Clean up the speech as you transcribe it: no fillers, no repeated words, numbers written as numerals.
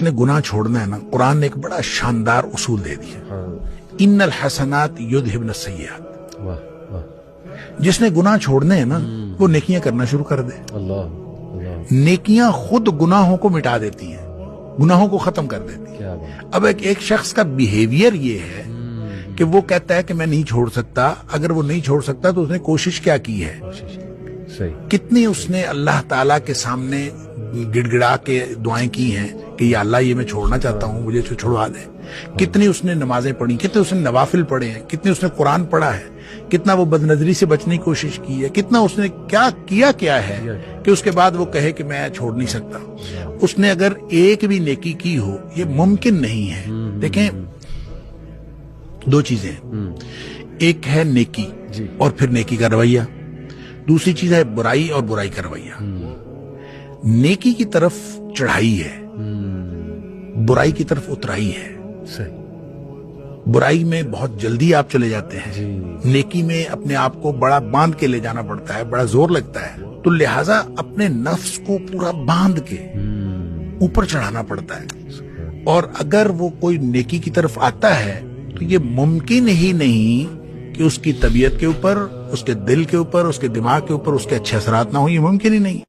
जिसने गुनाह छोड़ना है ना, कुरान ने एक बड़ा शानदार उसूल दे दिया, इन्नल हसनात युद्हिबन सय्यात। वाह वाह, जिसने गुनाह छोड़ने हैं ना, वो नेकियां करना शुरू कर दे। अल्लाह अल्लाह, नेकियां खुद गुनाहों को मिटा देती हैं, गुनाहों को खत्म कर देती हैं। क्या बात। अब एक शख्स का बिहेवियर ये है कि वो कहता है कि मैं नहीं छोड़ सकता। अगर वो नहीं छोड़ सकता तो उसने कोशिश क्या की है, सही, कितनी उसने अल्लाह ताला के सामने गिड़गिड़ा के दुआएं की हैं कि या अल्लाह ये मैं छोड़ना चाहता हूँ, मुझे छुड़वा दे। कितनी उसने नमाजें पढ़ी, कितने उसने नवाफिल पढ़े हैं, कितने उसने कुरान पढ़ा है, कितना वो बदनजरी से बचने की कोशिश की है, कितना उसने क्या है कि उसके बाद वो कहे कि मैं छोड़ नहीं सकता। उसने अगर एक भी नेकी की हो, ये मुमकिन नहीं है। देखें, दो चीजें हैं, एक है नेकी और फिर नेकी का रवैया, दूसरी चीज है बुराई और बुराई का रवैया। नेकी की तरफ चढ़ाई है, बुराई की तरफ उतराई है। सही, बुराई में बहुत जल्दी आप चले जाते हैं, नेकी में अपने आप को बड़ा बांध के ले जाना पड़ता है, बड़ा जोर लगता है। तो लिहाजा अपने नफ्स को पूरा बांध के ऊपर चढ़ाना पड़ता है। और अगर वो कोई नेकी की तरफ आता है तो ये मुमकिन ही नहीं कि उसकी तबीयत के ऊपर, उसके दिल के ऊपर, उसके दिमाग के ऊपर उसके अच्छे असरात ना हो, ये मुमकिन ही नहीं।